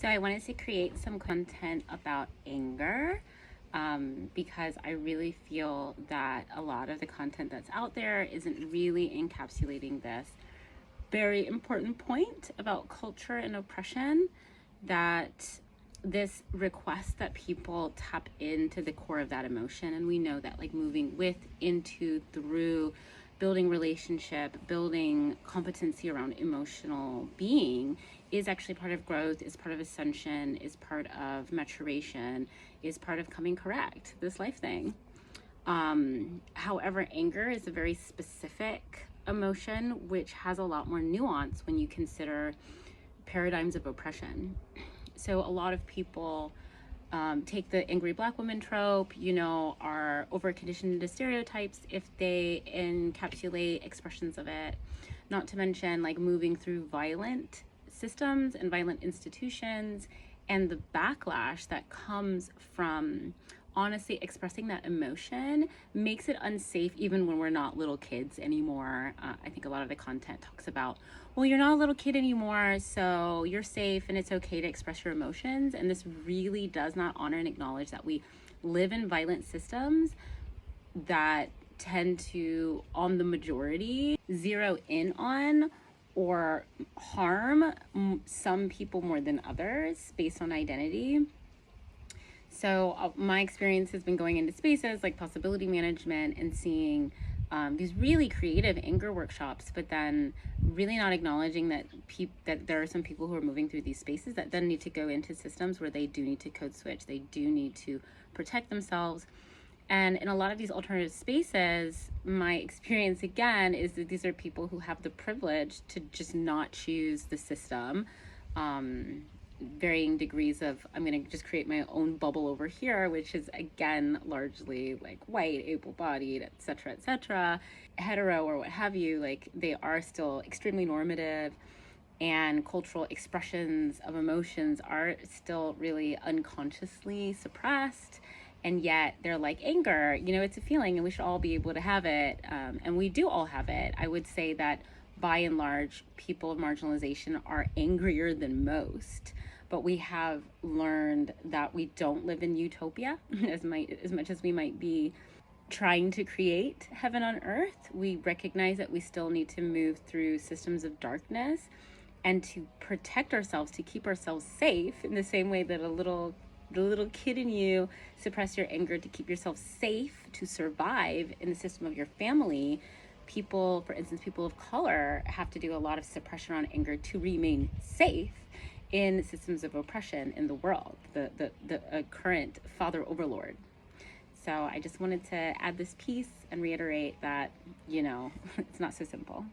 So I wanted to create some content about anger because I really feel that a lot of the content that's out there isn't really encapsulating this very important point about culture and oppression, that this request that people tap into the core of that emotion. And we know that like moving with, into, through, building relationship, building competency around emotional being is actually part of growth, is part of ascension, is part of maturation, is part of coming correct, this life thing. However, anger is a very specific emotion which has a lot more nuance when you consider paradigms of oppression. So a lot of people take the angry black woman trope, are over conditioned into stereotypes if they encapsulate expressions of it. Not to mention like moving through violent systems and violent institutions and the backlash that comes from honestly expressing that emotion makes it unsafe even when we're not little kids anymore. I think a lot of the content talks about, well, you're not a little kid anymore, so you're safe and it's okay to express your emotions. And this really does not honor and acknowledge that we live in violent systems that tend to, on the majority, zero in on or harm some people more than others based on identity. So my experience has been going into spaces like possibility management and seeing these really creative anger workshops, but then really not acknowledging that that there are some people who are moving through these spaces that then need to go into systems where they do need to code switch. They do need to protect themselves. And in a lot of these alternative spaces, my experience again is that these are people who have the privilege to just not choose the system. Varying degrees of, I'm going to just create my own bubble over here, which is again largely like white, able-bodied, etc., hetero or what have you. Like they are still extremely normative, and cultural expressions of emotions are still really unconsciously suppressed. And yet they're like anger, it's a feeling and we should all be able to have it. And we do all have it. I would say that by and large, people of marginalization are angrier than most. But we have learned that we don't live in utopia as much as we might be trying to create heaven on earth. We recognize that we still need to move through systems of darkness and to protect ourselves, to keep ourselves safe in the same way that the little kid in you suppress your anger to keep yourself safe, to survive in the system of your family. People, for instance, people of color have to do a lot of suppression on anger to remain safe in systems of oppression in the world, the current father overlord. So I just wanted to add this piece and reiterate that, it's not so simple.